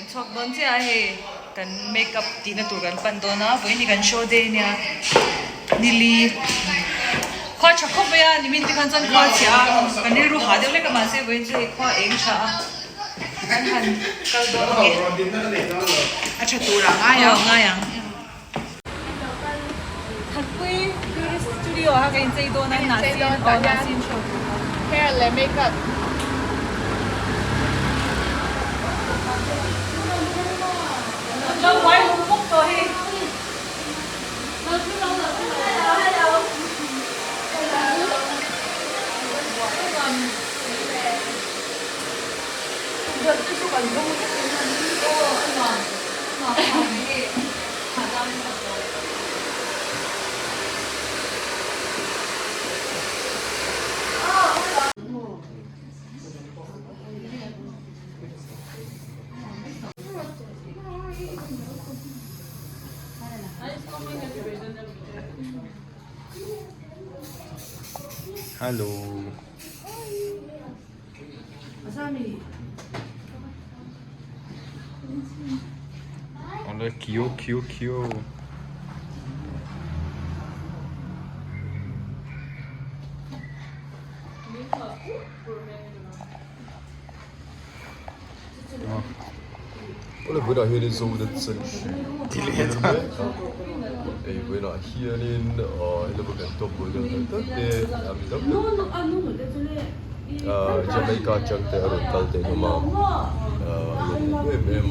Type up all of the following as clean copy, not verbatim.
chok don che a he kan makeup ti na tur kan pan do na voi ni kan show de nia nili kho cha kho ya ni min ti kan chan kho cha kan ni ru ha de le ka ma se voi che kho eng cha kan han kal do ke a cha tu ra nga yang thật quý studio ha cái gì đó này Hnahsin show hair and makeup lâu quá không phúc rồi Hello. Hola, cute. Oder würde hier die Sohle zünden? Die Leder. Ich will noch hier hin, ich glaube, ich top würde Jamaica chang te aro kal te ma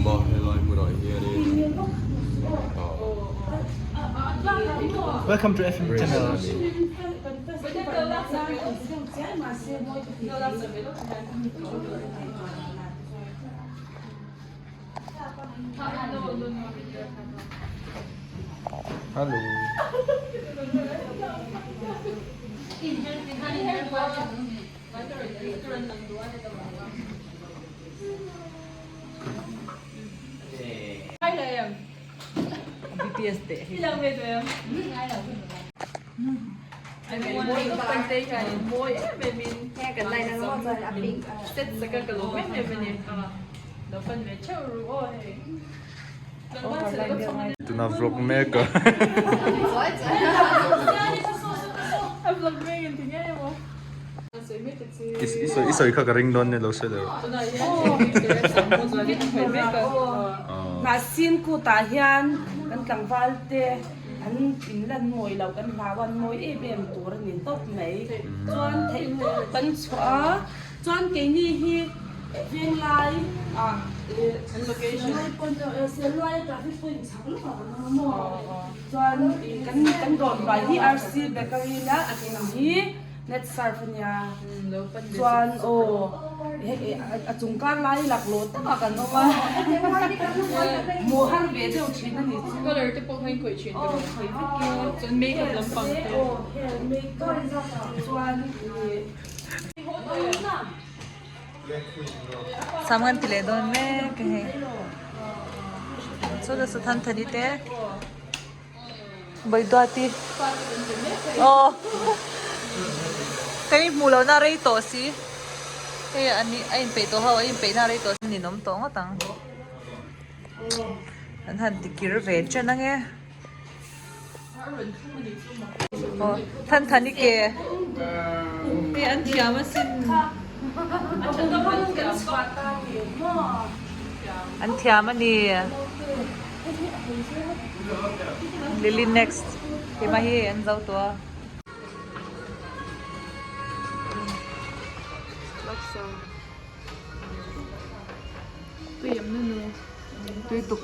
ma helai muna here hin. Welcome to FM channel. Hello. BTS de ilang medyo yan môi có quanh tay cái môi về mình nghe cái này nó ngon rồi là mình set sẽ cái lỗ bên này bên này nó phân về trâu rồi Tu na vlog mega. vlog mấy thì nghe không Iso ka ring don ne lo se le. Hnahsin Kût hian kan tlangval te an in lan moi lo kan hlawan moi e bem tur nin top nei chuan theuh kan chua chuan ke ni hi veng lai location se lai traffic point chang lo mo chuan kan ron vai hi RC bakery la atin hi net sarfania chuan a chungkar lai lak lo ta kan no ma mo har ve deu thin ani chu color te pok hain koi chin chon makeup lampang te chuan saman tile don me ke he so da sa than thani te bai do ti cái mù lâu na rei to si cái anh pe to ha anh pe na rei to ni nom to nga tang anh han ti kir ve chen na nge than thani ke cái anh thiam a sin anh thiam ani Lily next cái mà hi anh dâu to tùy tục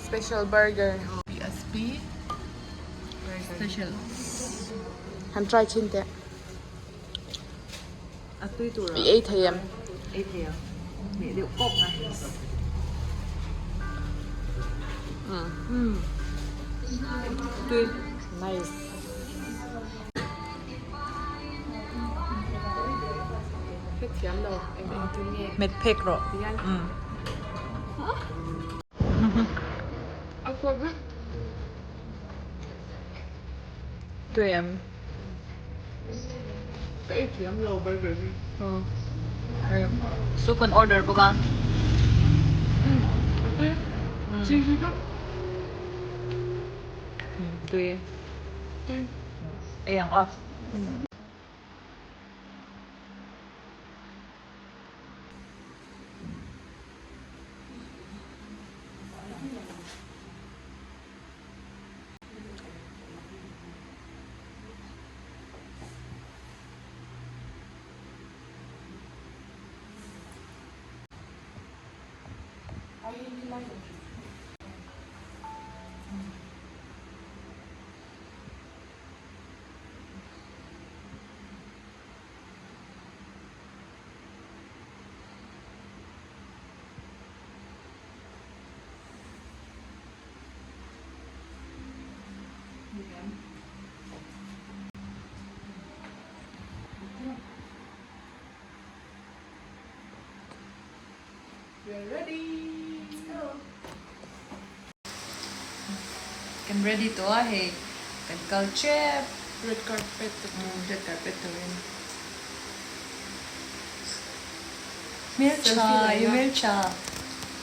special burger BSP special han try chin te à tùy tuổi bị 8 am 8 am mẹ liệu cốc này tùy nice phết chém đâu anh cứ nghe mệt phết rồi tùy em cái chém lâu burger đi so can order po ka 对。哎呀啊！We're ready. Kan ready to hey. Kan culture Red carpet. red carpet to rin. Milcha, yung milcha.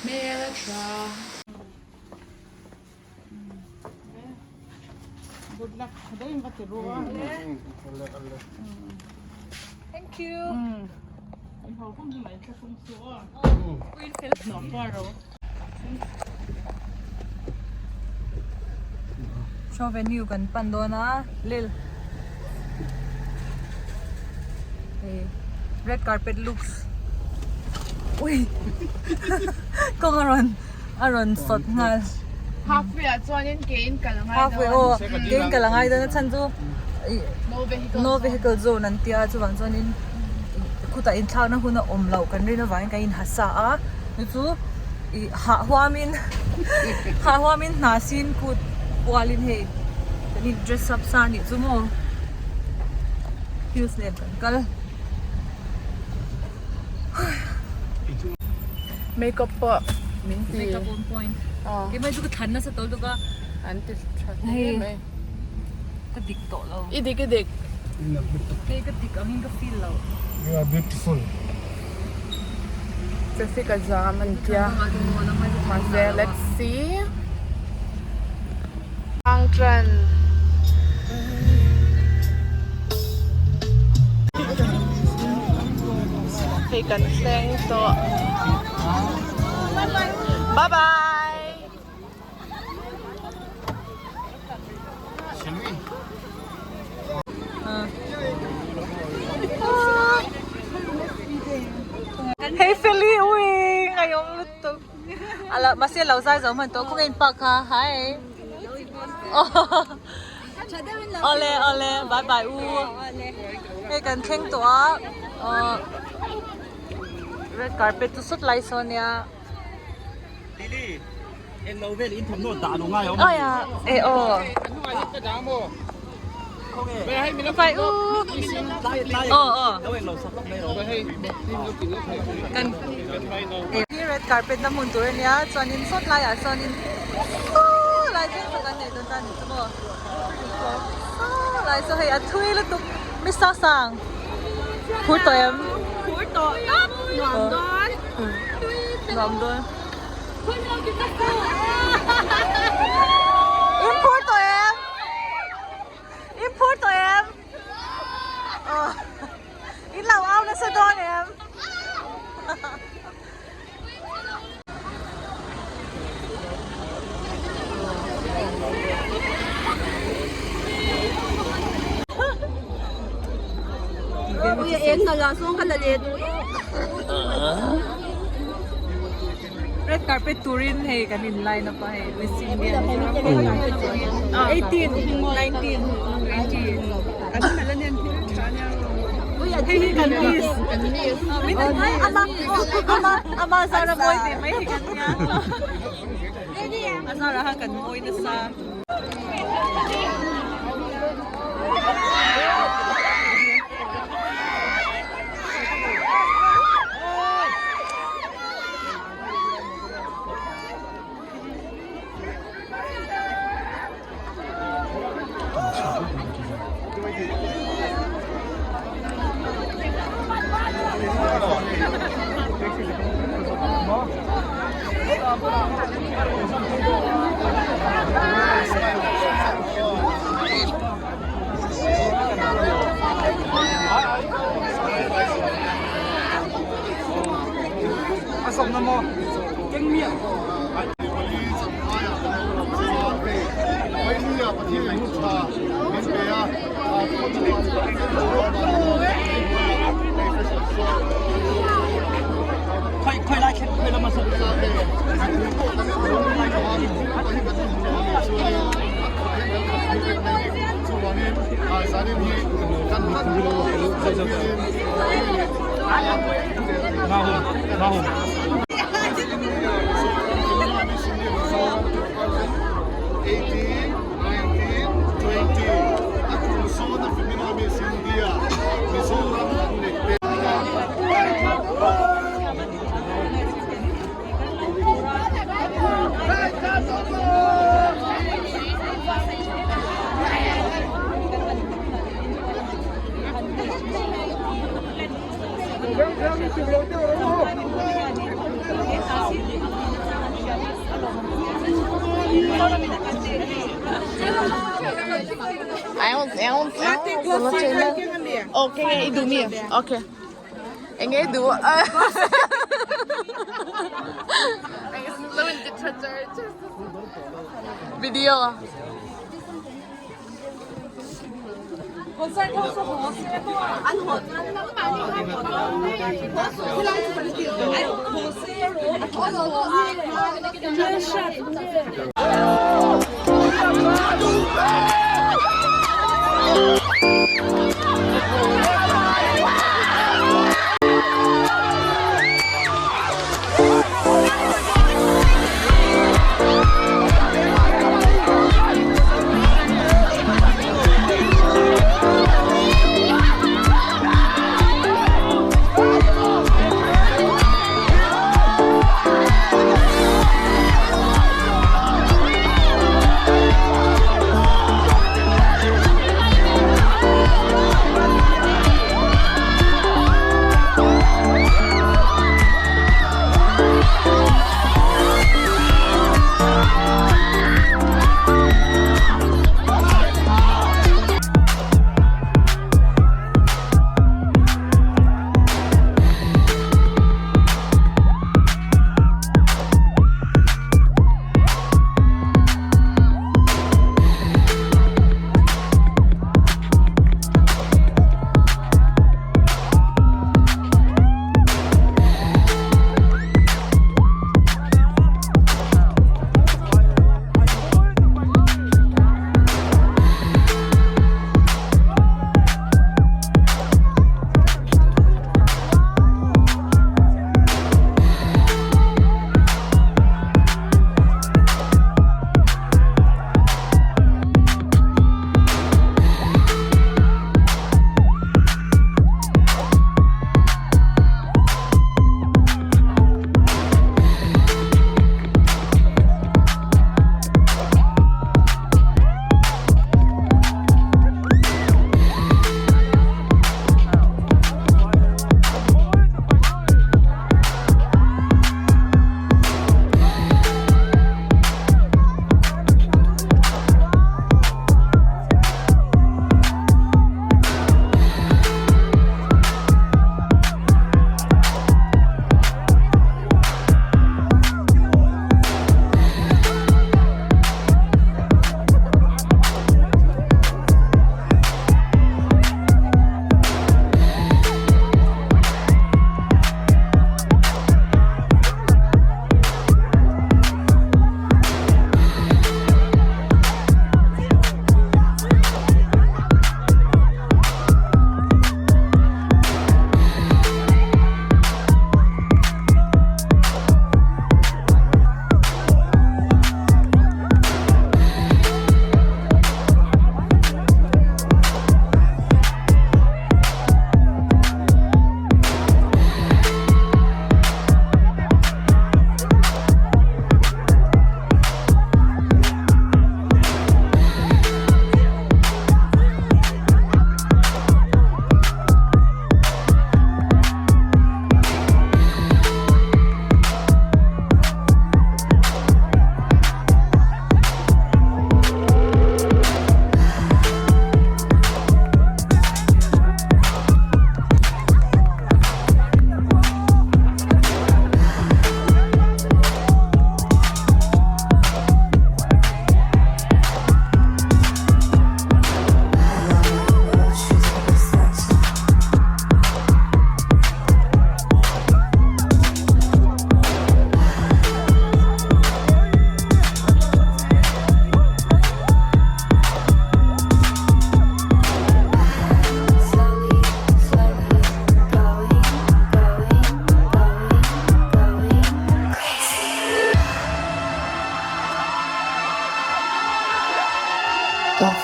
Melcha. Good luck. Thank you. Show venue kan pandona lil. Hey, red carpet looks. Uy. Kung aron sot nga. Halfway at so anin gain ka lang. Halfway oh, gain ka lang ay doon sa chanzo. No vehicle zone nantia chuwang chuanin kuta in thlau na huna omlau kan rin na vain kain hasa a nichu I ha huamin Hnahsin Kût Pualin he ni dress up sa ni chumo heels ne kal Makeup po. Minty. makeup on point Oh. ke mai chu ka than na sa tol to ka Anti Hey. ka dik to lo Idik. ke ka dik amin ka feel lo You are beautiful. Kasi ka zaman kya. Mase, let's see. Ang trend. Okay, kanseng to. Bye-bye! Shall we? Hey Philly, uy, ngayong luto. Ala, masih lau sai giống mình tôi cũng in bạc ha, hi. Ole, bye bye u. Hey, cần khen tỏa. Red carpet tu sút lại Sonia. Lily, em lâu về in thùng nốt tạ đúng không? Oh ya, phải u. Cần cái red carpet na mun tur niya, Sonin sút lại à, Sonin. Lại trên sa kanay doon sa nito mo. Lại so hey athui lu tuk Mr. Sang. Hurt to em. Lawm doon. Import to em. Import to em. Ilaw aw na sa doon em. Uy, em na lang so kalalit. Red carpet touring hey kanin line na pa hey Miss Indian 18 19 20 ano nalan yan Uy, hey kanis ama Sarah boy din may higan niya Sarah ha kan boy na sa Asam na mo. Keng miệng. Khoai lại khoai là mà sợ. Mahum. Okay, nghe đủ miệng. Okay. Anh nghe đủ. Video.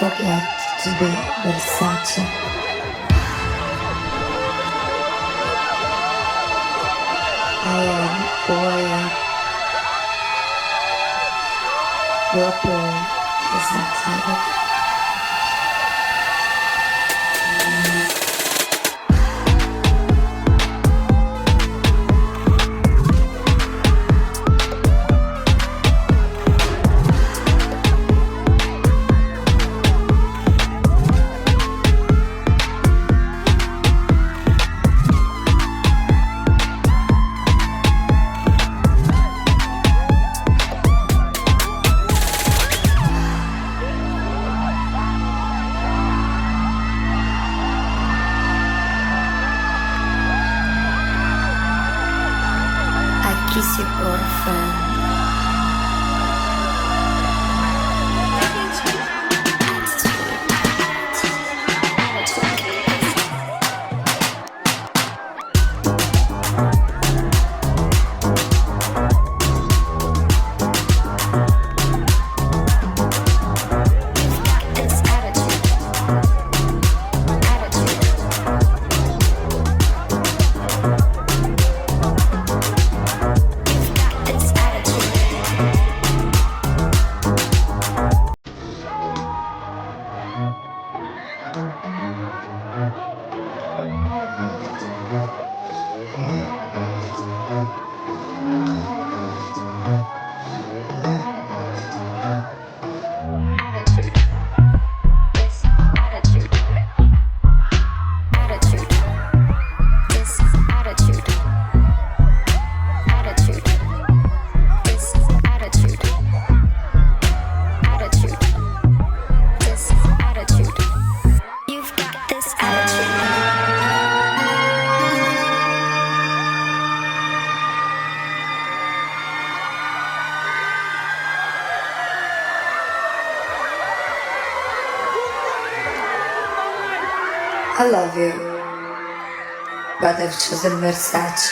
forget to be Versace. I am warrior. Your pain is not tired. Kiss your girlfriend. I love you, but I've chosen Versace.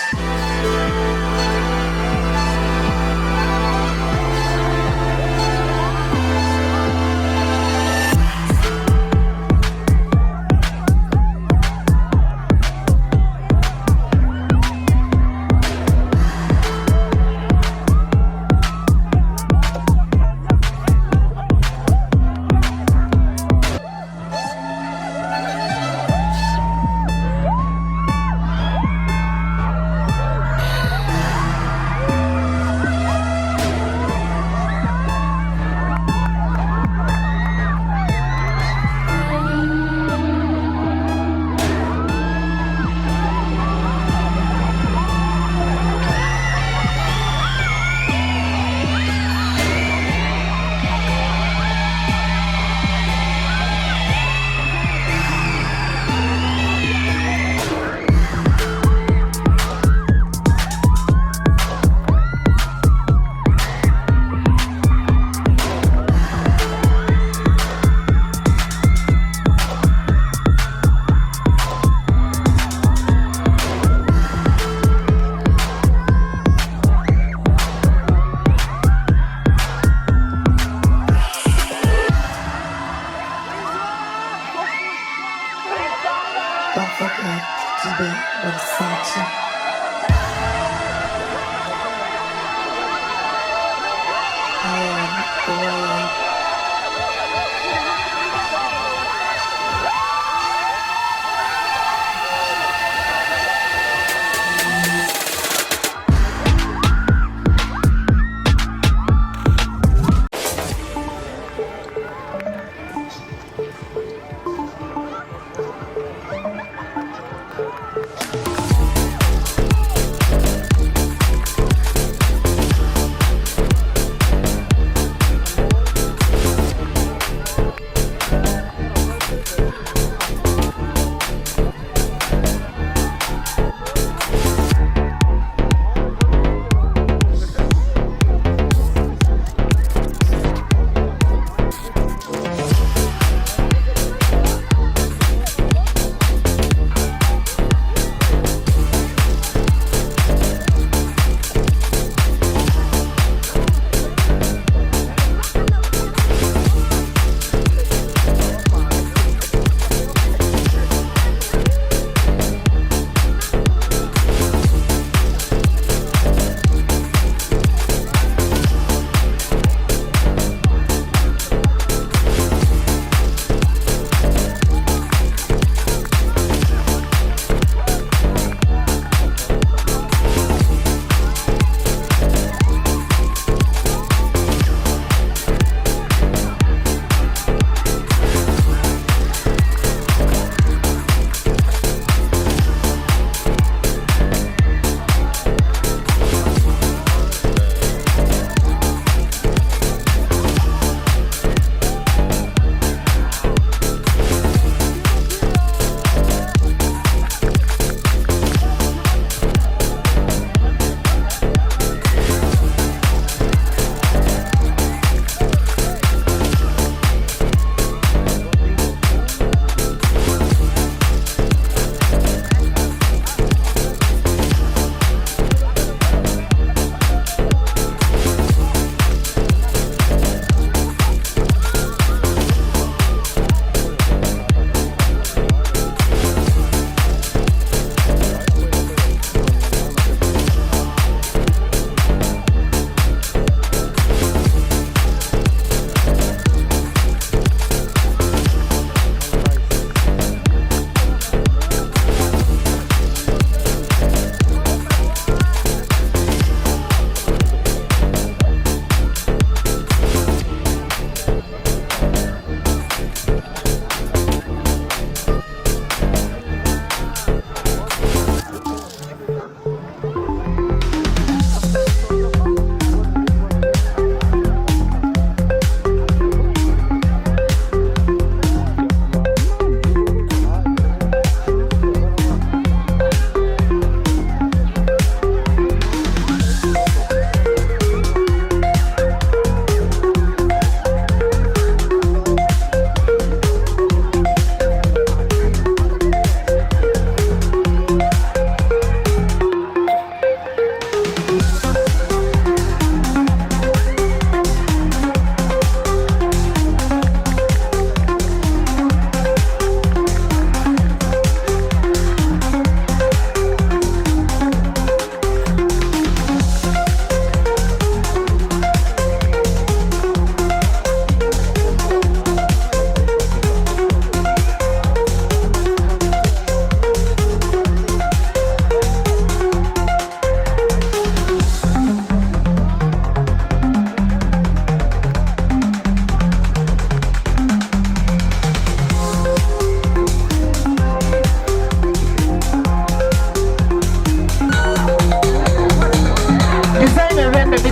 Hnahsin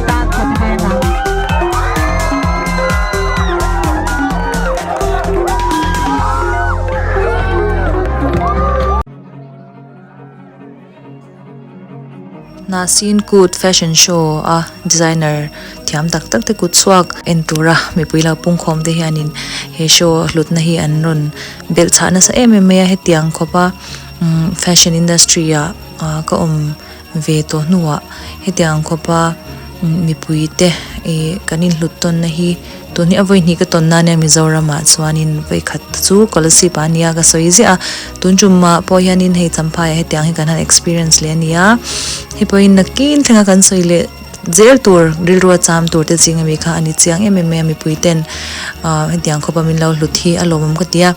Kût fashion show designer thiam tak tak te kut swak entura mi puila pungkhom te hianin he show hlutna hi an run bel chhana sa em ya hetiang khopa fashion industry ka ve to nuwa hetiang khopa mi puite kanin hluton na hi to ni avoi ni ka ton na ne Mizorama chuanin vai khat chu kolasi pania ga soizi tunjumma po hianin hei champhai hetiang hi kan han experience le ania hi poin nakin thenga kan soile zel tur rilruwa cham tur te chinga mi kha ani chiang mi puiten hetiang khopa min lo hluthi alomam ka tia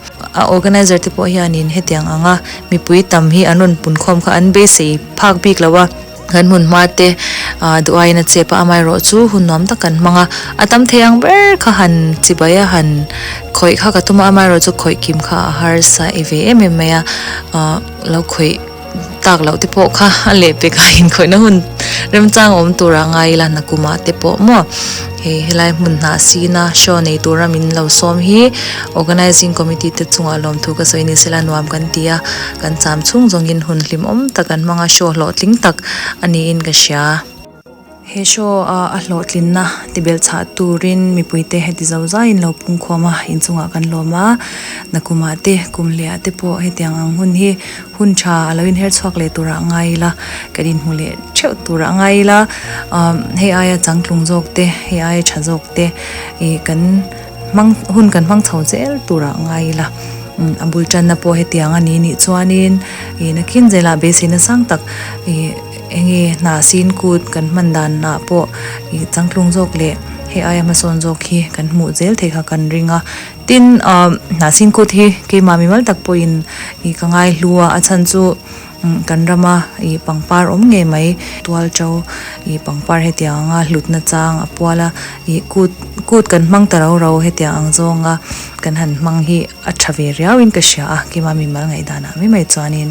organizer te po hianin hetiang anga mi pui tam hi anon punkhom kha an be sei phak bik lawa kan mun mate duai na chepa amai ro chu hunnom takan manga atam theyang ber kha han chibaya han khoi kha ka tuma amai ro chu khoi kim kha har sa eve ya lo khoi tak lo te po kha ale pe ka hin khoi na hun rem chang om tura ngai la na kuma te po mo he helai mun na si na show nei tura min lo som hi organizing committee te chunga lom thu ka soini sela nuam kan tia kan cham chung jongin hun hlim om takan manga show lo tling tak ani in ka sha he show a hlotlin na tibel cha turin mi puite heti zawza in lo pungkhoma in chunga kan loma nakuma te kumlia te po hetiang ang hun hi hun cha aloin her chhuak le tura ngai la karin hule cheu tura ngai la he aya changtlung jok te he aya tha jok te kan mang hun kan mang chho zel tura ngai la abul chan na po hetiang ani ni chuanin nakin zela besina sang tak enge Hnahsin Kût kan mandan na po changtlung jok le he aya mason jok hi kan mu zel thei kha kan ringa tin Hnahsin Kût hi ke mami mal tak po in kangai hlua achan chu kan rama pangpar nge mai tual chau pangpar hetianga hlutna chang apwala kut kan mang tarau ro hetiang zonga kan han mang hi athave riawin ka sha ke mami mal ngai dana mi mai chuanin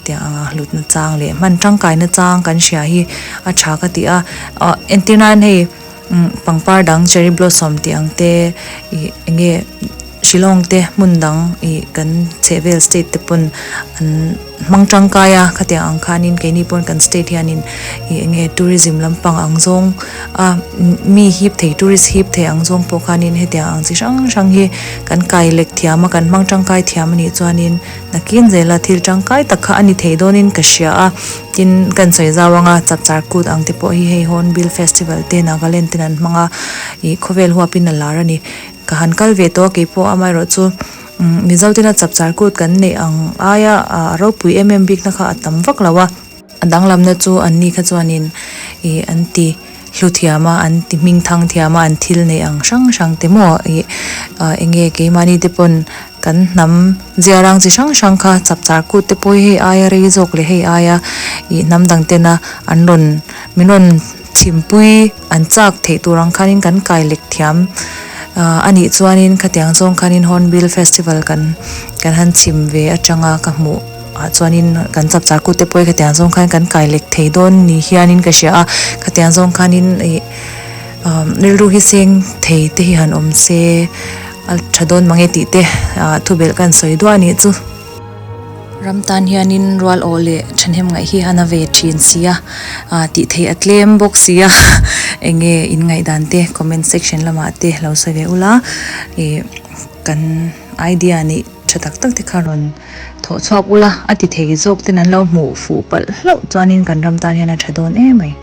tianga hlutna chang le man tang kai na chang kan sha hi acha ka ti entina nei pangpar dang cherry blossom ti angte enge Shillong te mundang kan chevel state te pun mangtang kaya khatia angkhanin keni pon kan state hianin enge tourism lampang angjong mi hip thei tourist hip thei angjong pokanin hetia angchi sang hi kan kai lek thiama kan mangtang kai thiam ni chuanin nakin zela thil tangkai takha ani theidonin kashia tin kan soi zawanga chapchar kut angte po hi hei hornbill festival te Nagaland tenan manga khovel huapin larani kahan kal ve to ke po amai ro chu mizautina chapchar kut kan nei ang aya ro pui bik na kha atam vak lawa adang lamna chu anni kha chuanin anti hluthiama anti mingthang thiama an thil nei ang sang te mo enge ke mani te pon kan nam ziarang chi sang kha chapchar kut te poi he aya re jok le he aya namdang te na anron minon thimpui an chak thei turang khanin kan kai lek thiam ani chuanin khatiang chong khanin hornbill festival kan han chim ve atanga ka mu chuanin kan chapchar kut te poi khatiang chong khan kan kai lek thei don ni hianin ka sha khatiang chong khanin nilru hi seng thei te hi han om se al thadon mange ti te thubel kan soi do ani chu ramtan hianin rual ole thanhem ngai hi hana ve thin sia ti thei atlem box sia enge in ngai dan te comment section lama te lo sa ve ula kan idea ni chatak tak te kharon tho chhak ula ati thei jok te nan lo mu fu pal lo chuanin kan ramtan hiana thadon mai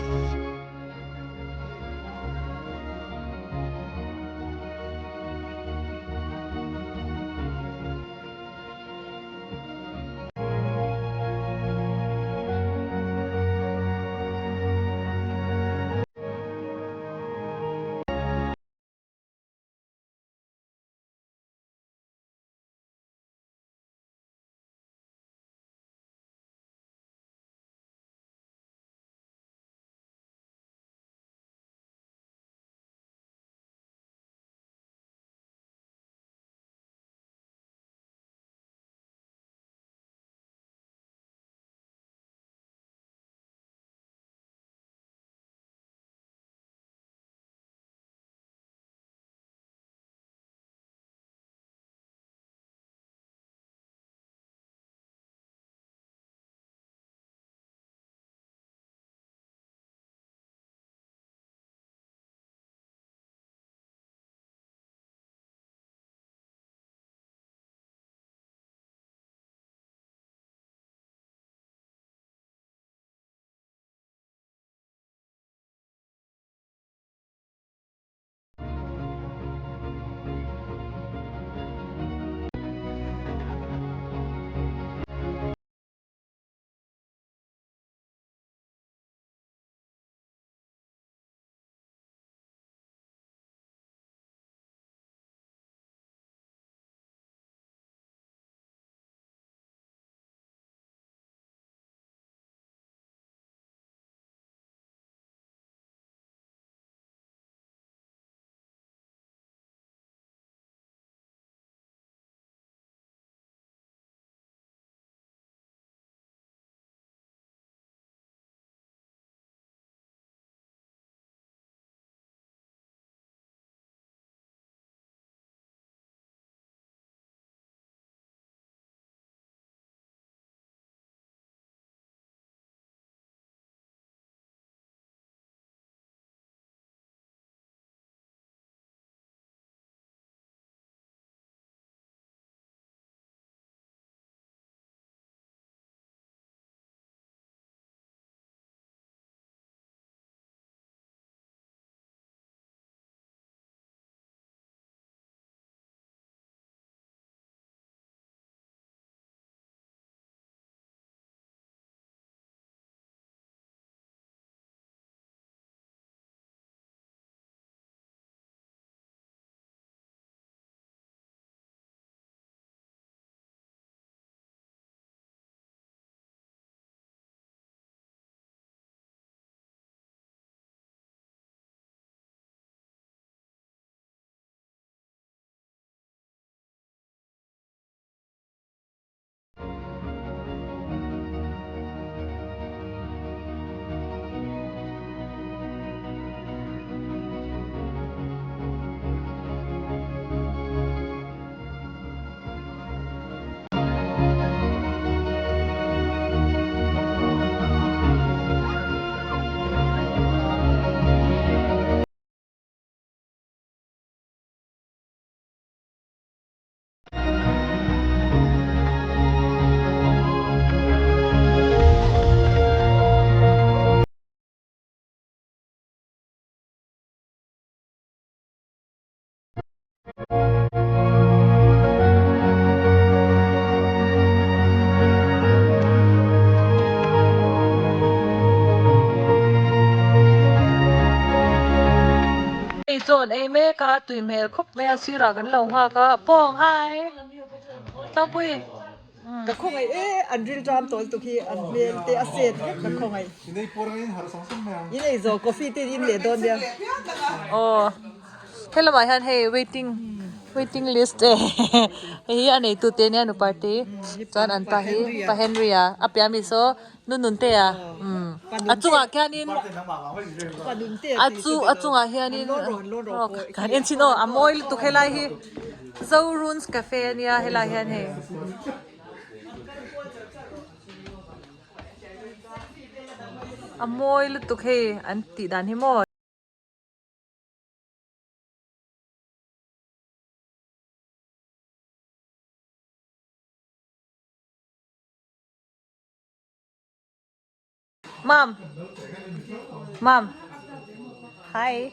โจนเมฆะตุยเมลคบเมลสิรากันเราฮะก็ป้องไอ้ต้องปุ้ย ก็คงไอ้อันริลจามตัวตุกี้อันเมลเตอเซตก็คงไอ้ยี่เลยโซกาแฟเตยินเลยโดนเดียว โอ้เฮ้ยละมาฮันเฮ้ waiting list เฮ้ยอันนี้ตุเตเนี่ยหนูปาร์ตี้จอนอันปาเฮนรีอะอัปยามิโซนุ่นเตะอาจุงอาแค่นี้อาจุงอาแค่นี้การเอ็นชิโนอามอยลุตุเฮลัยฮีเจ้ารูนส์กาแฟเนี่ยเฮลัยฮันเฮอามอยลุตุเฮอันติดานฮิโมMom. Hi.